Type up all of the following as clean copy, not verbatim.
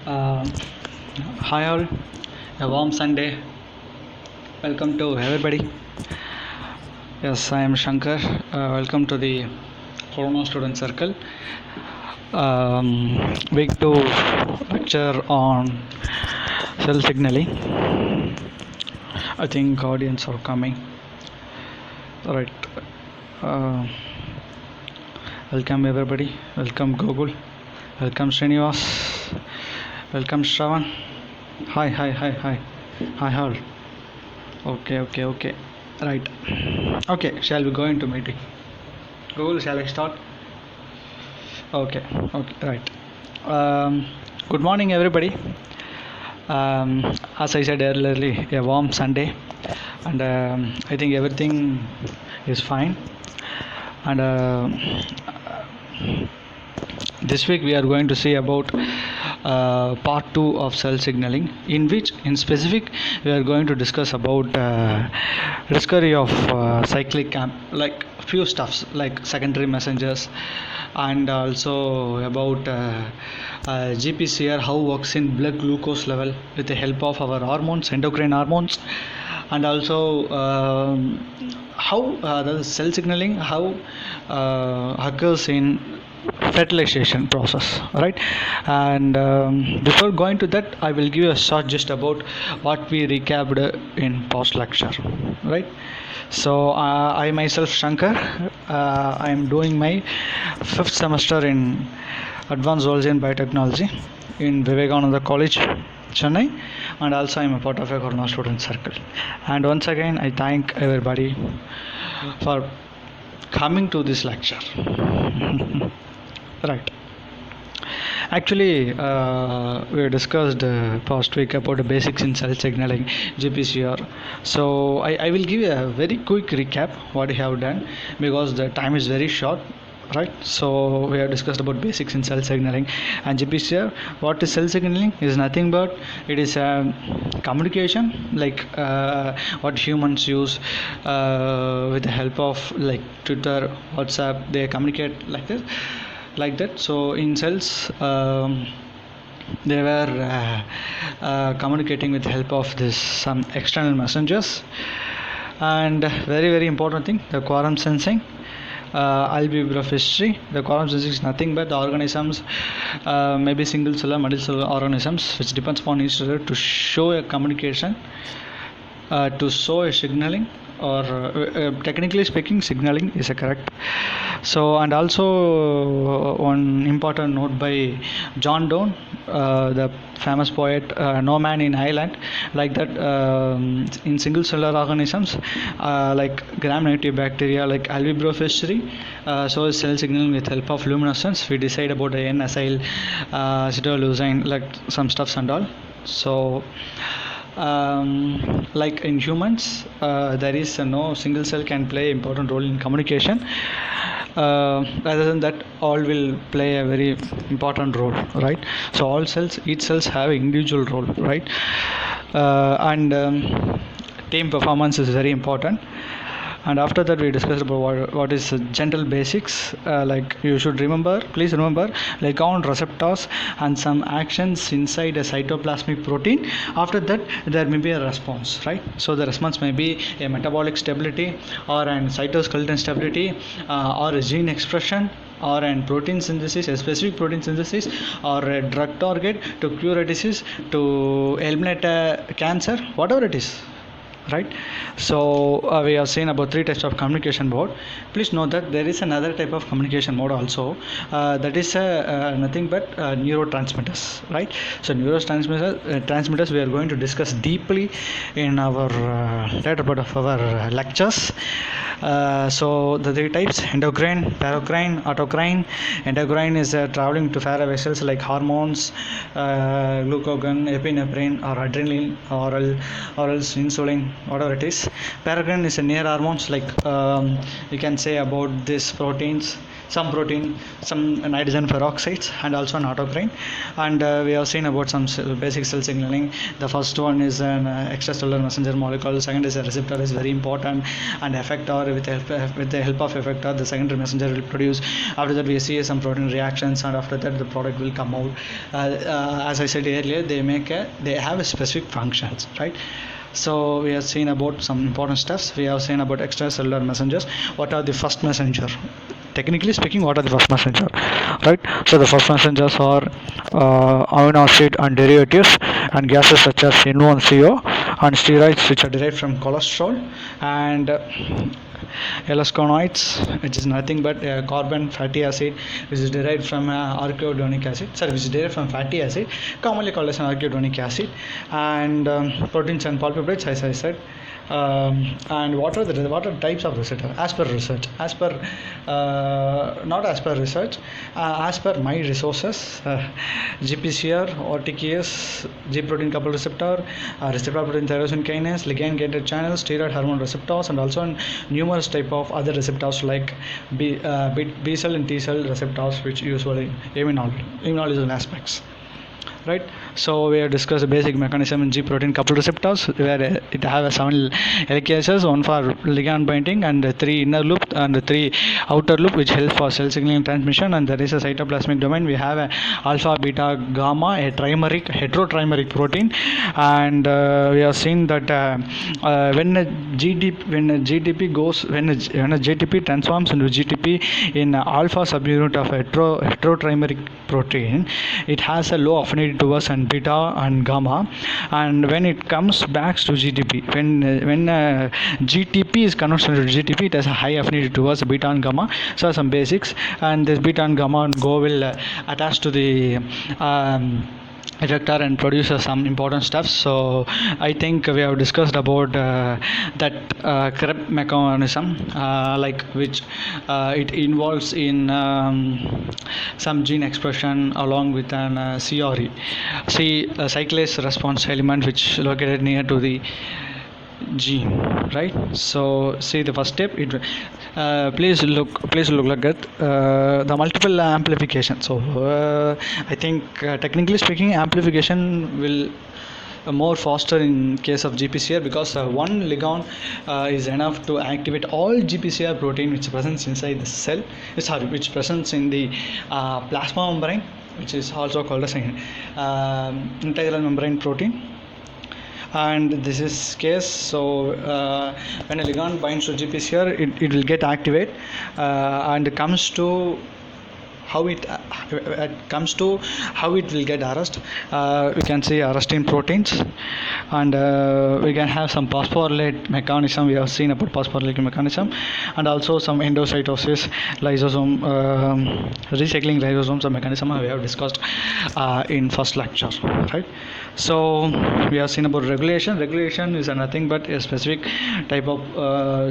Uh, Hi all, a warm Sunday. Welcome to everybody. Yes, I am Shankar. Welcome to the Corona Student Circle. Week 2 lecture on cell signaling. I think audience are coming. Right. Uh, Welcome everybody. Welcome Google. Welcome Srinivas. Welcome Shravan. Hi. Hi all. Okay. Right. Okay, shall we go into meeting? Google, shall I start? Okay, right. Good morning, everybody. As I said earlier, a warm Sunday, and I think everything is fine. And this week we are going to see about part 2 of cell signaling, in which in specific we are going to discuss about discovery of cyclic like few stuffs like secondary messengers, and also about GPCR, how works in blood glucose level with the help of our hormones, endocrine hormones, and also how the cell signaling how occurs in fertilization process, right? And before going to that, I will give you a short gist about what we recapped in past lecture, right? So I myself Shankar, I am doing my 5th semester in advanced zoology and biotechnology in Vivekananda College, Chennai, and also I am a part of a Corona Student Circle. And once again, I thank everybody for coming to this lecture. Right. Actually, we discussed past week about the basics in cell signaling, GPCR. So I will give you a very quick recap what we have done, because the time is very short. Right, so we have discussed about basics in cell signaling and GPCR. What is cell signaling? Is nothing but it is a communication like what humans use with the help of like Twitter, WhatsApp. They communicate like this, like that. So in cells, they were communicating with the help of this some external messengers. And very important thing, the quorum sensing. I'll be brief history. The quorum sensing is nothing but the organisms, maybe single cellular, multicellular organisms, which depends upon each other to show a communication, to show a signaling, or technically speaking, signaling is a correct. So, and also one important note by John Donne, the famous poet, No Man in Ireland, like that in single cellular organisms, like gram-negative bacteria like albibrophistory, so is cell signaling with help of luminescence. We decide about the N-acyl cytoleucine, like some stuffs and all. So like in humans, there is no single cell can play important role in communication. Rather than that, all will play a very important role, right? So all cells, each cells have individual role, right? And team performance is very important. And after that, we discussed about what is general basics, like you should remember, please remember, ligand receptors and some actions inside a cytoplasmic protein. After that, there may be a response, right? So the response may be a metabolic stability, or an cytoskeleton stability, or a gene expression, or an protein synthesis, a specific protein synthesis, or a drug target to cure a disease, to eliminate a cancer, whatever it is, right? So we have seen about 3 types of communication mode. Please note that there is another type of communication mode also, that is nothing but neurotransmitters, right? So transmitters we are going to discuss deeply in our later part of our lectures. So the 3 types: endocrine, paracrine, autocrine. Endocrine is traveling to far vessels like hormones, glucagon, epinephrine, or adrenaline, or else insulin, whatever it is. Paracrine is a near hormones, like you can say about these proteins some protein, some nitrogen peroxides, and also an autocrine. And we have seen about some basic cell signaling. The first one is an extracellular messenger molecule. Second is a receptor is very important, and effector with the help of effector, the secondary messenger will produce. After that, we see some protein reactions, and after that, the product will come out. As I said earlier, they have a specific functions, right? So we have seen about some important steps. We have seen about extracellular messengers. What are the first messenger? Technically speaking, what are the first messenger, right? So the first messengers are amino acid and derivatives and gases such as N1CO and steroids which are derived from cholesterol, and elasconoids, which is nothing but carbon fatty acid, which is derived from arachidonic acid, which is derived from fatty acid, commonly called as an arachidonic acid, and proteins and pulpipeptides, as I said. And what are types of research? As per research, not as per research, as per my resources, GPCR, OTKS, G protein coupled receptor, receptor protein tyrosine kinase, ligand gated channels, steroid hormone receptors, and also numerous type of other receptors like B cell and T cell receptors, which usually immunological aspects. Right, so we have discussed the basic mechanism in G protein coupled receptors, where it have 7 helicases, 1 for ligand binding and 3 inner loop and 3 outer loop, which help for cell signaling transmission. And there is a cytoplasmic domain. We have a alpha, beta, gamma, a heterotrimeric protein, and we have seen that when a GTP transforms into GTP in alpha subunit of heterotrimeric protein, it has a low affinity towards and beta and gamma, and when it comes back to GTP, when GTP is converted to GTP, it has a high affinity towards beta and gamma. So some basics, and this beta and gamma and go will attach to the effector and produces some important stuff. So I think we have discussed about that Krebs mechanism, like which it involves in some gene expression along with an CRE, cyclase response element, which located near to the gene, right? So see the first step. Please look like that the multiple amplification. So I think technically speaking, amplification will more faster in case of GPCR, because one ligand is enough to activate all GPCR protein which presents inside the cell, which presents in the plasma membrane, which is also called as integral membrane protein. And this is case. So when a ligand binds to GPCR, it will get activated, and comes to how it will get arrested. We can see arrestin proteins, and we can have some phosphorylate mechanism. We have seen about phosphorylate mechanism, and also some endocytosis, lysosome, recycling lysosomes, a mechanism we have discussed in first lecture, right? So we have seen about regulation. Regulation is nothing but a specific type of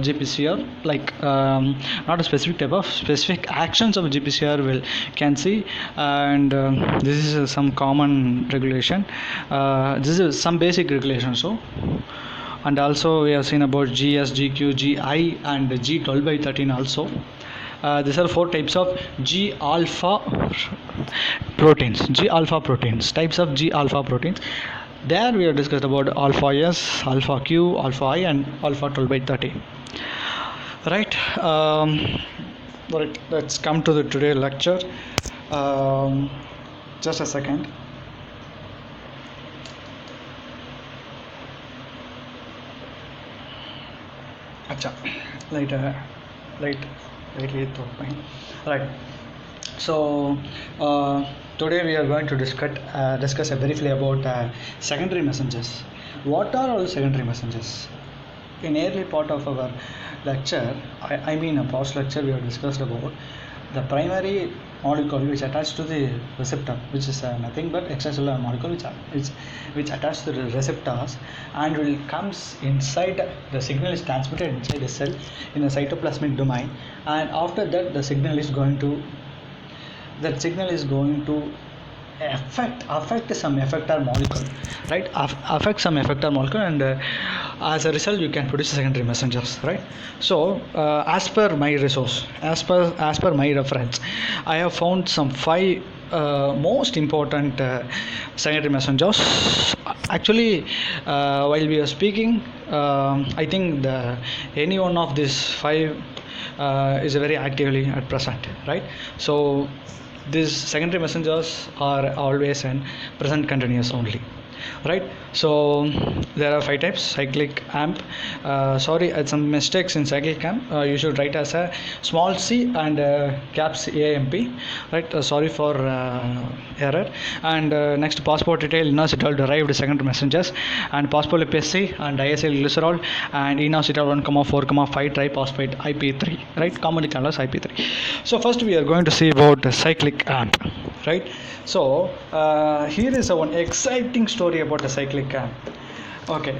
GPCR, like not a specific type of, specific actions of GPCR can see, and this is some common regulation. This is some basic regulation. So, and also we have seen about GS, GQ, GI, and G12/13 also. These are 4 types of G alpha proteins. Types of G alpha proteins. There we have discussed about alpha S, alpha Q, alpha I, and alpha 12/30. Right. Right. Let's come to the today lecture. Just a second. Acha. Right. So today we are going to discuss briefly about secondary messengers. What are all secondary messengers? In early part of our lecture, I mean a past lecture, we have discussed about the primary molecule which attached to the receptor, which is nothing but extracellular molecule which attached to the receptors, and will comes inside. The signal is transmitted inside the cell in a cytoplasmic domain, and after that the signal is going to affect some effector molecule, right? Affect some effector molecule, and As a result, you can produce secondary messengers, right? So as per my resource, as per my reference, I have found some five most important secondary messengers. Actually, while we are speaking, I think any one of these five is very actively at present, right? So these secondary messengers are always in present continuous only, right? So there are five types: cyclic amp. Sorry, some mistakes in cyclic amp. You should write as a small c and caps amp, right? Sorry for error. And next, passport detail inositol derived secondary messengers, and phospholipase and diacylglycerol, and inositol 1,4,5 triphosphate IP3, right? Commonly called as IP3. So first we are going to see about cyclic amp, right? So here is one exciting story about the cyclic amp. Okay,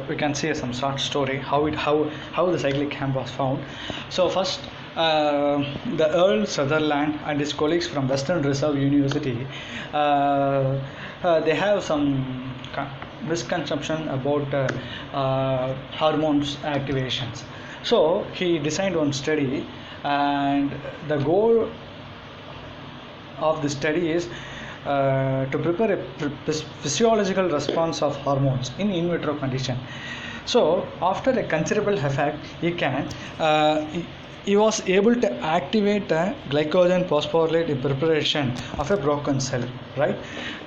we can see some short story how the cyclic amp was found. So first, the Earl Sutherland and his colleagues from Western Reserve University, they have some misconception about hormones activations. So he designed one study, and the goal of the study is to prepare a physiological response of hormones in vitro condition. So after a considerable effect, he was able to activate a glycogen phosphorylate in preparation of a broken cell, right?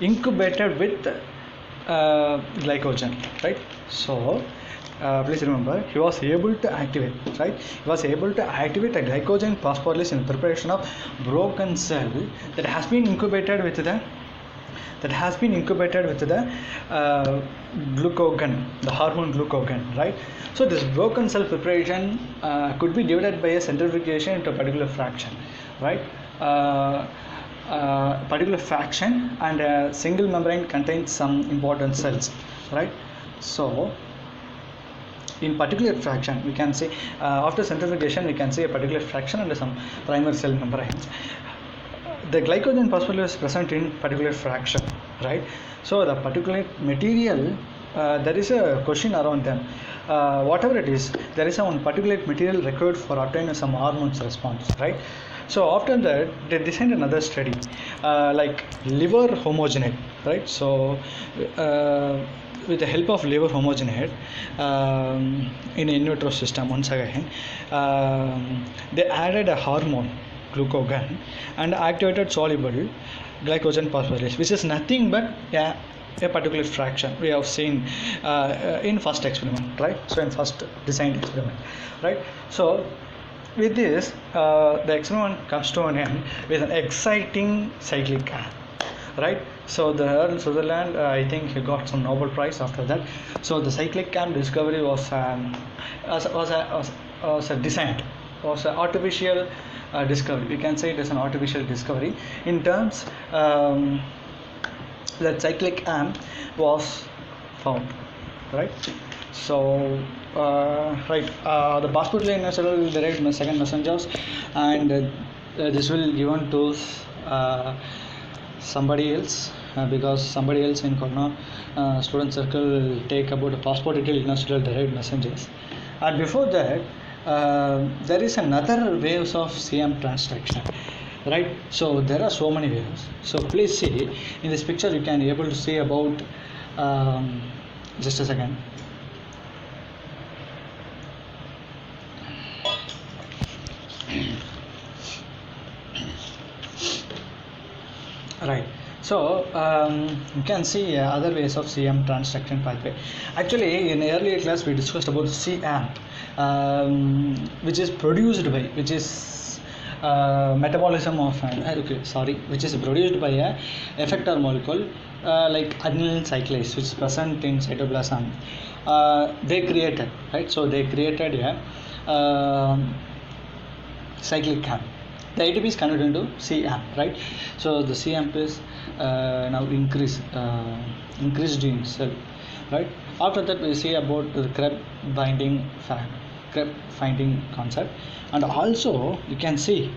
Incubated with glycogen, right? So please remember, he was able to activate, right? He was able to activate a glycogen phosphorylase in preparation of broken cell that has been incubated with the glucagon, the hormone glucagon, right? So this broken cell preparation could be divided by a centrifugation into a particular fraction, right? Particular fraction, and a single membrane contains some important cells, right? So in particular fraction, we can say after centrifugation we can see a particular fraction and some primary cell membranes. The glycogen phosphorylase is present in particular fraction, right? So the particular material, there is a question around them. Whatever it is, there is one particular material required for obtaining some hormones response, right? So after that, they designed another study, like liver homogenate, right? So with the help of liver homogenate in in vitro system, once again, they added a hormone glucagon and activated soluble glycogen phosphorylase, which is nothing but a particular fraction we have seen in first experiment, right? So in first designed experiment, right? So with this, the experiment comes to an end with an exciting cyclic amp, right? So the Earl Sutherland, I think he got some Nobel Prize after that. So the cyclic amp discovery was an artificial discovery. We can say it is an artificial discovery in terms that cyclic amp was found, right? So the passport lane will direct second messengers, and this will given to somebody else, because somebody else in Corona student circle will take about the passport detail industrial derived messengers. And before that, there is another waves of CM transduction, right? So there are so many waves. So please see in this picture, you can able to see about just a second. Right. So you can see other ways of CM transduction pathway. Actually, in earlier class we discussed about CAMP, which is metabolism of which is produced by a effector molecule like adenylyl cyclase, which is present in cytoplasm. They created, right? So they created a cyclic AMP. The ATP is converted into CAMP, right? So the CAMP is now increased in cell, right? After that, we see about the Krebs binding concept, and also you can see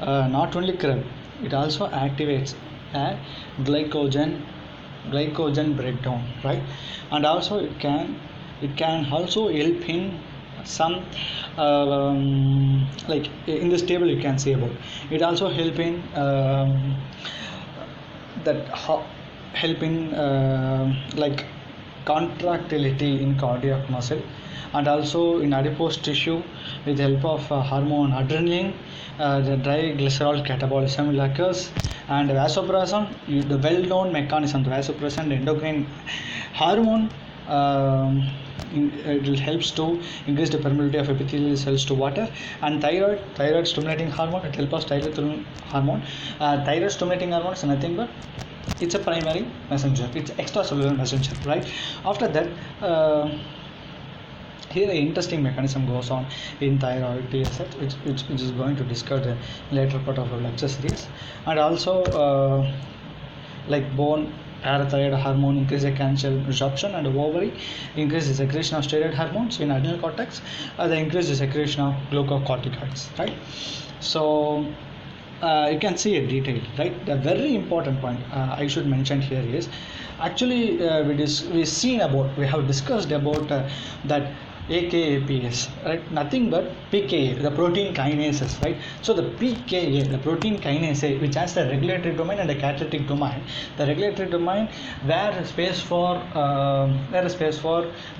not only Krebs, it also activates a glycogen glycogen breakdown, right? And also it can also help in some like in this table you can see about it also help in that help in like contractility in cardiac muscle, and also in adipose tissue with the help of hormone adrenaline, the triglycerol catabolism will occurs, and vasopressin, the well-known mechanism, the vasopressin, the endocrine hormone, it will helps to increase the permeability of epithelial cells to water. And thyroid stimulating hormone, it helps us thyroid hormone. Thyroid stimulating hormone is nothing but it's a primary messenger, it's extracellular messenger, right? After that, here an interesting mechanism goes on in thyroid TSH, which is going to discuss the later part of our lecture series. And also like bone parathyroid hormone increase the calcium absorption, and ovary increase the secretion of steroid hormones. In adrenal cortex, they increase the secretion of glucocorticoids, right? So you can see a detail, right? The very important point I should mention here is actually we have discussed about that AKAPS, right? Nothing but PKA, the protein kinases, right? So the PKA, the protein kinase, which has the regulatory domain and the catalytic domain. The regulatory domain where space for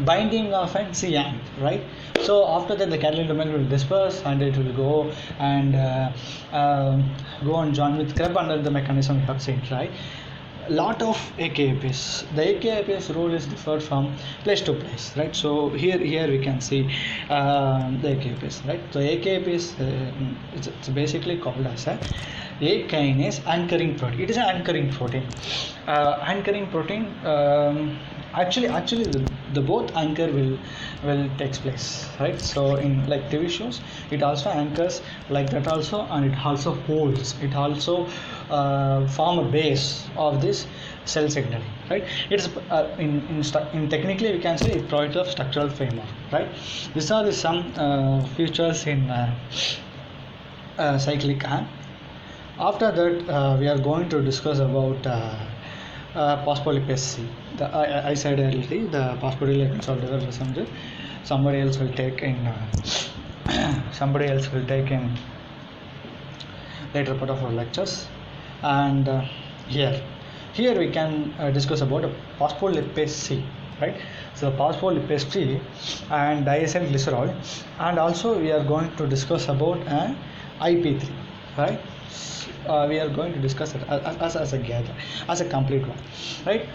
binding of an CN, right? So after that, the catalytic domain will disperse and it will go and join with Krebs under the mechanism we have seen, right? Lot of AKAPs. The AKAPs role is different from place to place, right? So here we can see the AKAPs, right? So AKAPs it's basically called as a kinase anchoring protein. It is an anchoring protein. Anchoring protein. Actually the both anchor will takes place, right? So in like TV shows, it also anchors like that also, and it also holds, it also form a base of this cell signaling, right? It is in technically we can say it provides a structural framework, right? These are some features in cyclic AMP. After that, we are going to discuss about phospholipase C. I said earlier the phospholipase glycerol messenger. Somebody else will take in later part of our lectures. And here we can discuss about phospholipase C, right? So phospholipase C and diacylglycerol, and also we are going to discuss about IP3, right? We are going to discuss it as a gather, as a complete one, right?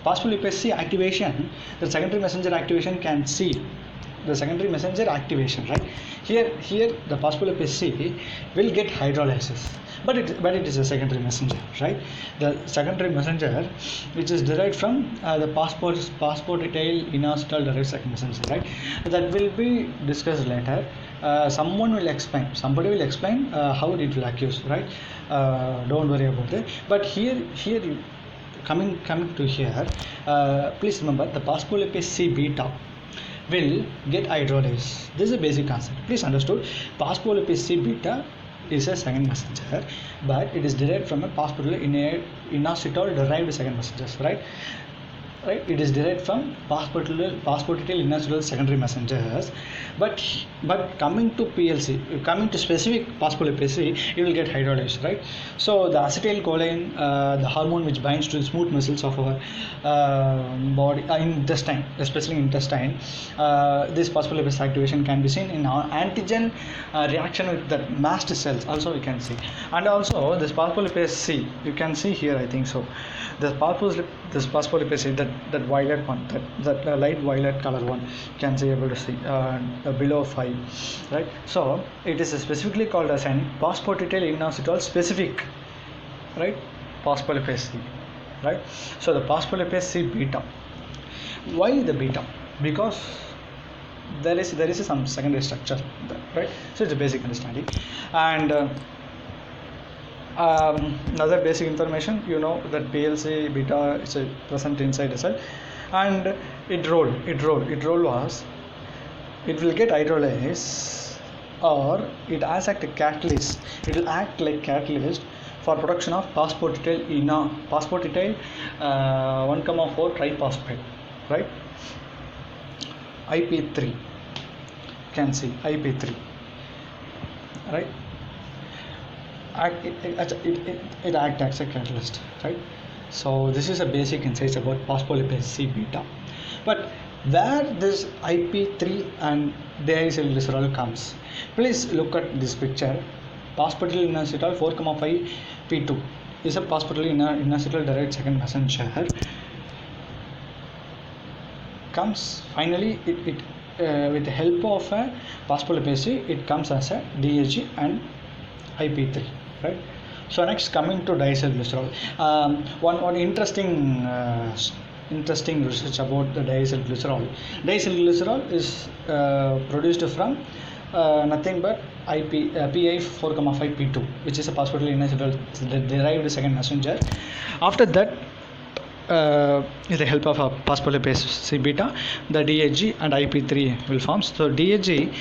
Phospholipase C activation, the secondary messenger activation can see the secondary messenger activation, right? Here the phospholipase C will get hydrolysis, but it is a secondary messenger, right? The secondary messenger which is derived from the phosphatidyl inositol derived second messenger, right? That will be discussed later. Somebody will explain how it will accuse, right? Don't worry about it. But here coming to here, please remember the phospholipase C beta will get hydrolyzed. This is a basic concept. Please understood. Phospholipase C beta is a second messenger, but it is derived from a phosphatidyl inositol derived second messengers, right? It is derived from phosphatidyl inositol secondary messengers, but coming to PLC, coming to specific phospholipase C, it will get hydrolyzed, right? So the acetylcholine, the hormone which binds to the smooth muscles of our body, intestine, especially intestine, this phospholipase activation can be seen in our antigen reaction with the mast cells. Also we can see, and also this phospholipase C, you can see here, I think so. This phospholipase C, that violet one, that light violet color one, you can see able to see below 5, right? So it is specifically called as an phosphatidyl inositol specific, right? Phospholipase C, right? So the phospholipase C beta. Why the beta? Because there is some secondary structure there, right? So it's a basic understanding. And another basic information, you know that PLC beta is present inside the cell, and its role was it will get hydrolyzed, or it acts like a catalyst. It will act like catalyst for production of phosphoryl 1,4 triphosphate, right? IP3, can see IP3, right? It acts as a catalyst, right? So this is a basic insights about phospholipase C beta. But where this IP3 and diacylglycerol comes, please look at this picture. Phosphoryl inositol 4,5 P2 is a phosphoryl inositol direct second messenger. Comes finally it with the help of a phospholipase it comes as a DHG and IP3, right? So next, coming to diacylglycerol, one interesting research about the diacylglycerol. Diacylglycerol is produced from nothing but PI 4,5 P2, which is a phosphoryl inositol derived second messenger. After that, with the help of a phospholipase C beta, the DHG and IP3 will form. So DHG,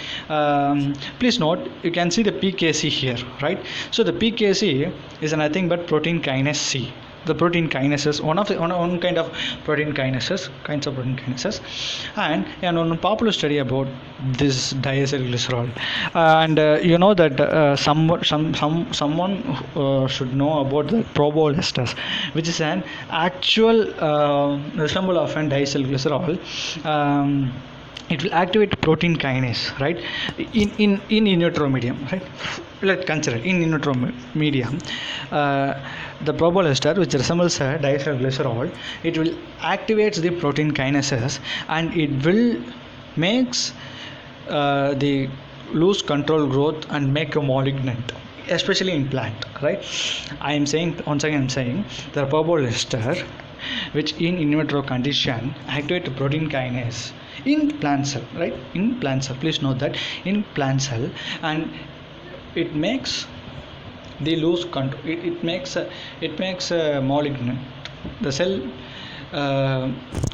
please note, you can see the PKC here, right? So the PKC is nothing but protein kinase C. The protein kinases, one kind of protein kinases, and one popular study about this diacylglycerol, and you know that someone should know about the probol which is an actual resemble of an diacylglycerol. It will activate protein kinase, right, in in vitro medium, right? Let's consider in vitro medium, the probol ester, which resembles a diacylglycerol, it will activate the protein kinases and it will makes the lose control growth and make a malignant, especially in plant, right? I'm saying the probol ester, which in vitro condition activate protein kinase in plant cell, right? In plant cell, please note that in plant cell, and it makes the lose control. It makes a malignant. The cell.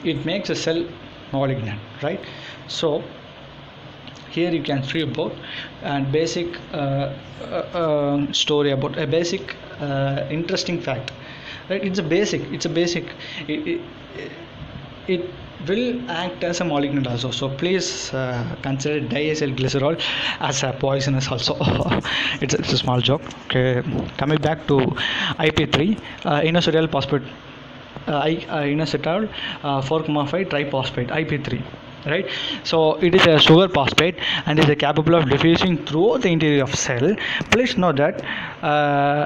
It makes a cell malignant, right? So here you can see about and basic story about a basic interesting fact, right? It's a basic. It will act as a malignant also. So please consider diacylglycerol as a poisonous also. It's a small joke. Okay, coming back to IP3, inositol phosphate, inositol 4,5 triphosphate, IP3. Right, so it is a sugar phosphate and is capable of diffusing through the interior of cell. Please know that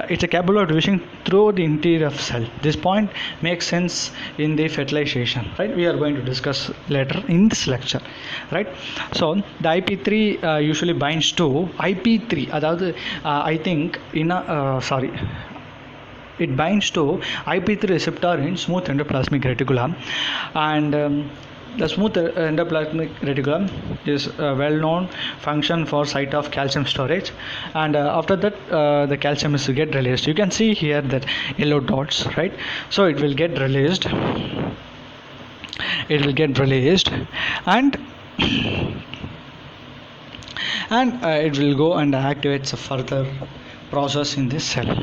it's capable of diffusing through the interior of cell. This point makes sense in the fertilization, right? We are going to discuss later in this lecture, right? So the IP3 usually binds to IP3, I think in a it binds to IP3 receptor in smooth endoplasmic reticulum, and the smooth endoplasmic reticulum is a well-known function for site of calcium storage, and after that the calcium is to get released. You can see here that yellow dots, right? So it will get released. And it will go and activates a further process in this cell.